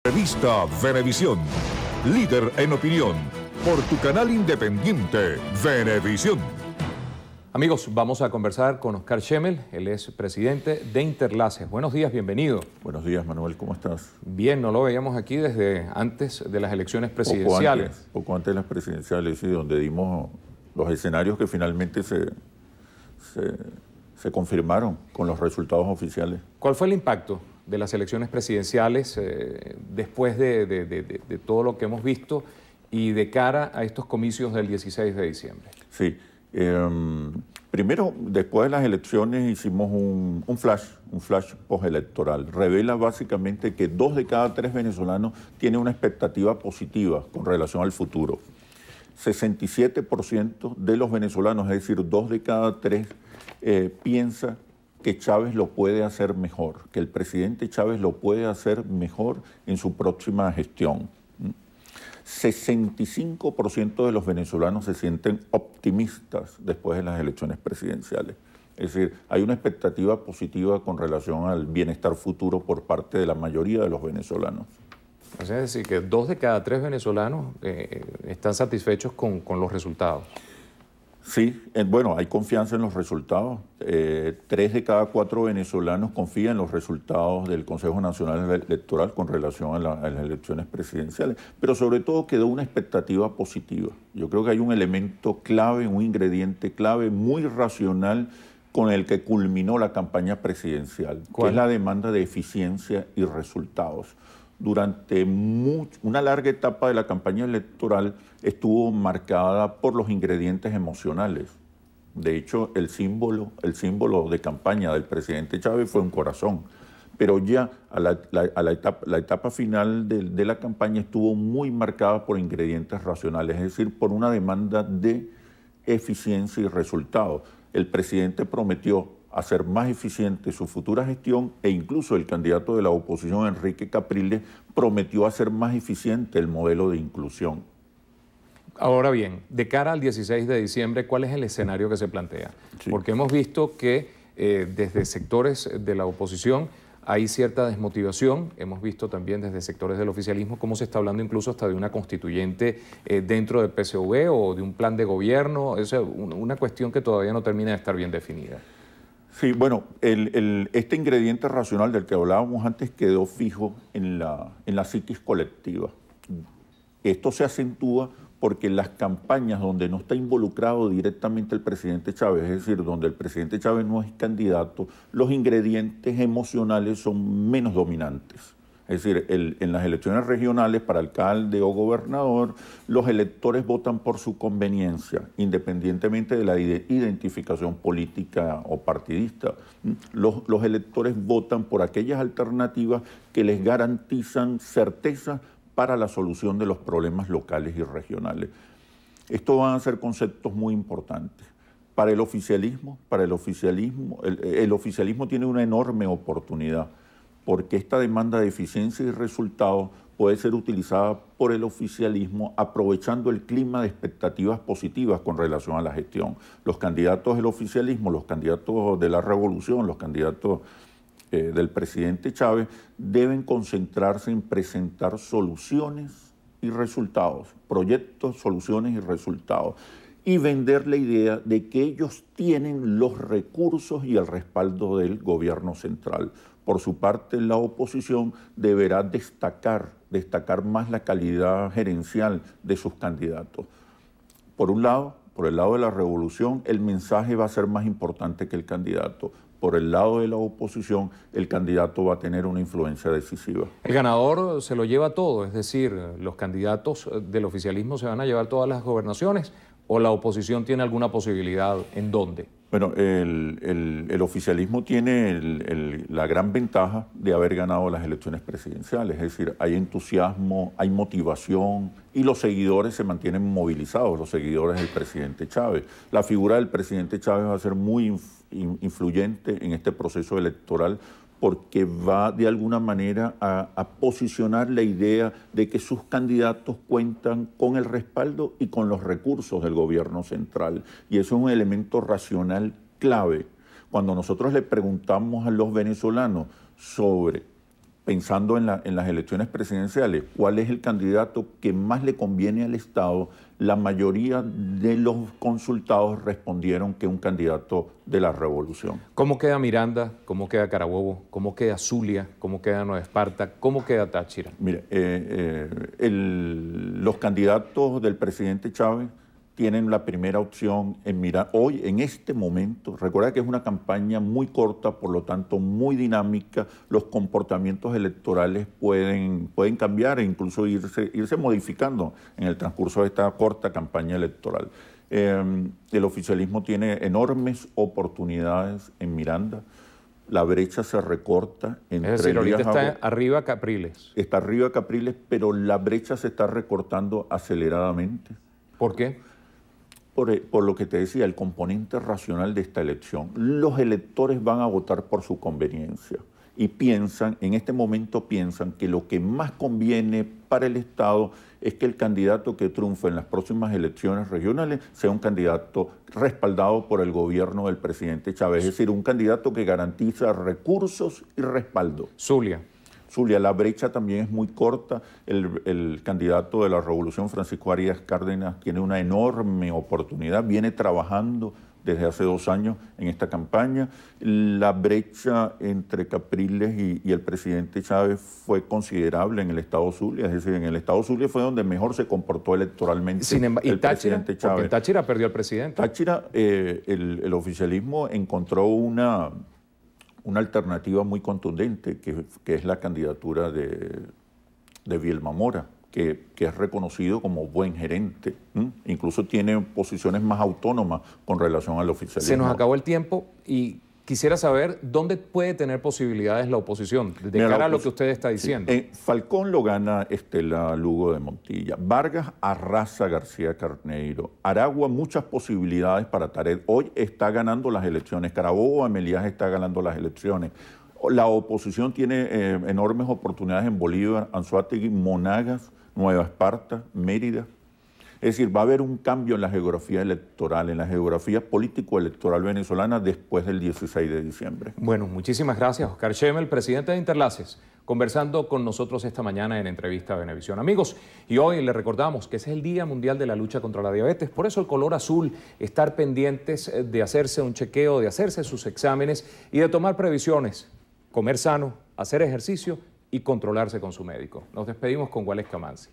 Revista Venevisión, líder en opinión, por tu canal independiente, Venevisión. Amigos, vamos a conversar con Oscar Schemmel, él es presidente de Interlaces. Buenos días, bienvenido. Buenos días, Manuel, ¿cómo estás? Bien, no lo veíamos aquí desde antes de las elecciones presidenciales. Poco antes de las presidenciales, sí, donde dimos los escenarios que finalmente se confirmaron con los resultados oficiales. ¿Cuál fue el impacto de las elecciones presidenciales después de todo lo que hemos visto y de cara a estos comicios del 16 de diciembre? Sí, primero, después de las elecciones hicimos un flash postelectoral. Revela básicamente que 2 de cada 3 venezolanos tienen una expectativa positiva con relación al futuro. 67% de los venezolanos, es decir, 2 de cada 3, piensa que Chávez lo puede hacer mejor, que el presidente Chávez lo puede hacer mejor en su próxima gestión. 65% de los venezolanos se sienten optimistas después de las elecciones presidenciales. Es decir, hay una expectativa positiva con relación al bienestar futuro por parte de la mayoría de los venezolanos. Es decir, que 2 de cada 3 venezolanos están satisfechos con los resultados. Sí, bueno, hay confianza en los resultados. 3 de cada 4 venezolanos confían en los resultados del Consejo Nacional Electoral con relación a las elecciones presidenciales, pero sobre todo quedó una expectativa positiva. Yo creo que hay un elemento clave, un ingrediente clave muy racional con el que culminó la campaña presidencial, que es la demanda de eficiencia y resultados. Durante una larga etapa de la campaña electoral estuvo marcada por los ingredientes emocionales. De hecho, el símbolo de campaña del presidente Chávez fue un corazón. Pero ya la etapa final de la campaña estuvo muy marcada por ingredientes racionales, es decir, por una demanda de eficiencia y resultados. El presidente prometió hacer más eficiente su futura gestión e incluso el candidato de la oposición, Enrique Capriles, prometió hacer más eficiente el modelo de inclusión. Ahora bien, de cara al 16 de diciembre, ¿cuál es el escenario que se plantea? Sí. Porque hemos visto que desde sectores de la oposición hay cierta desmotivación, hemos visto también desde sectores del oficialismo cómo se está hablando incluso hasta de una constituyente dentro del PSV o de un plan de gobierno. Es una cuestión que todavía no termina de estar bien definida. Sí, bueno, este ingrediente racional del que hablábamos antes quedó fijo en la psiquis colectiva. Esto se acentúa porque en las campañas donde no está involucrado directamente el presidente Chávez, es decir, donde el presidente Chávez no es candidato, los ingredientes emocionales son menos dominantes. Es decir, en las elecciones regionales para alcalde o gobernador, los electores votan por su conveniencia, independientemente de la identificación política o partidista. Los electores votan por aquellas alternativas que les garantizan certeza para la solución de los problemas locales y regionales. Estos van a ser conceptos muy importantes. Para el oficialismo tiene una enorme oportunidad, porque esta demanda de eficiencia y resultados puede ser utilizada por el oficialismo aprovechando el clima de expectativas positivas con relación a la gestión. Los candidatos del oficialismo, los candidatos de la revolución, los candidatos del presidente Chávez deben concentrarse en presentar soluciones y resultados, proyectos, soluciones y resultados, y vender la idea de que ellos tienen los recursos y el respaldo del gobierno central. Por su parte, la oposición deberá destacar más la calidad gerencial de sus candidatos. Por un lado, por el lado de la revolución, el mensaje va a ser más importante que el candidato. Por el lado de la oposición, el candidato va a tener una influencia decisiva. El ganador se lo lleva todo, es decir, los candidatos del oficialismo se van a llevar todas las gobernaciones, ¿o la oposición tiene alguna posibilidad? ¿En dónde? Bueno, el oficialismo tiene la gran ventaja de haber ganado las elecciones presidenciales, es decir, hay entusiasmo, hay motivación y los seguidores se mantienen movilizados, los seguidores del presidente Chávez. La figura del presidente Chávez va a ser muy influyente en este proceso electoral porque va de alguna manera a posicionar la idea de que sus candidatos cuentan con el respaldo y con los recursos del gobierno central. Y eso es un elemento racional clave. Cuando nosotros le preguntamos a los venezolanos sobre pensando en las elecciones presidenciales, cuál es el candidato que más le conviene al Estado, la mayoría de los consultados respondieron que un candidato de la revolución. ¿Cómo queda Miranda? ¿Cómo queda Carabobo? ¿Cómo queda Zulia? ¿Cómo queda Nueva Esparta? ¿Cómo queda Táchira? Mire, los candidatos del presidente Chávez tienen la primera opción en mirar hoy, en este momento. Recuerda que es una campaña muy corta, por lo tanto muy dinámica. Los comportamientos electorales pueden cambiar e incluso irse modificando en el transcurso de esta corta campaña electoral. El oficialismo tiene enormes oportunidades en Miranda. La brecha se recorta entre es decir, ahorita está arriba Capriles. Está arriba Capriles, pero la brecha se está recortando aceleradamente. ¿Por qué? Por lo que te decía, el componente racional de esta elección. Los electores van a votar por su conveniencia y piensan, en este momento piensan que lo que más conviene para el Estado es que el candidato que triunfe en las próximas elecciones regionales sea un candidato respaldado por el gobierno del presidente Chávez, es decir, un candidato que garantiza recursos y respaldo. Zulia, la brecha también es muy corta. El candidato de la Revolución, Francisco Arias Cárdenas, tiene una enorme oportunidad, viene trabajando desde hace 2 años en esta campaña. La brecha entre Capriles y el presidente Chávez fue considerable en el estado Zulia, es decir, en el estado Zulia fue donde mejor se comportó electoralmente el presidente Chávez. Porque en Táchira perdió el presidente. Táchira, el oficialismo encontró una alternativa muy contundente, que es la candidatura de Vilma Mora, que es reconocido como buen gerente. Incluso tiene posiciones más autónomas con relación al oficialismo. Se nos acabó el tiempo y quisiera saber dónde puede tener posibilidades la oposición, de cara a lo que usted está diciendo. Sí. Falcón lo gana Estela Lugo de Montilla. Vargas arrasa a García Carneiro. Aragua muchas posibilidades para Taret. Hoy está ganando las elecciones. Carabobo Amelías está ganando las elecciones. La oposición tiene enormes oportunidades en Bolívar, Anzoátegui, Monagas, Nueva Esparta, Mérida. Es decir, va a haber un cambio en la geografía electoral, en la geografía político-electoral venezolana después del 16 de diciembre. Bueno, muchísimas gracias, Oscar Schemmel, presidente de Interlaces, conversando con nosotros esta mañana en Entrevista a Venevisión. Amigos, y hoy les recordamos que ese es el Día Mundial de la Lucha contra la Diabetes. Por eso el color azul, estar pendientes de hacerse un chequeo, de hacerse sus exámenes y de tomar previsiones, comer sano, hacer ejercicio y controlarse con su médico. Nos despedimos con Wallace Camanzi.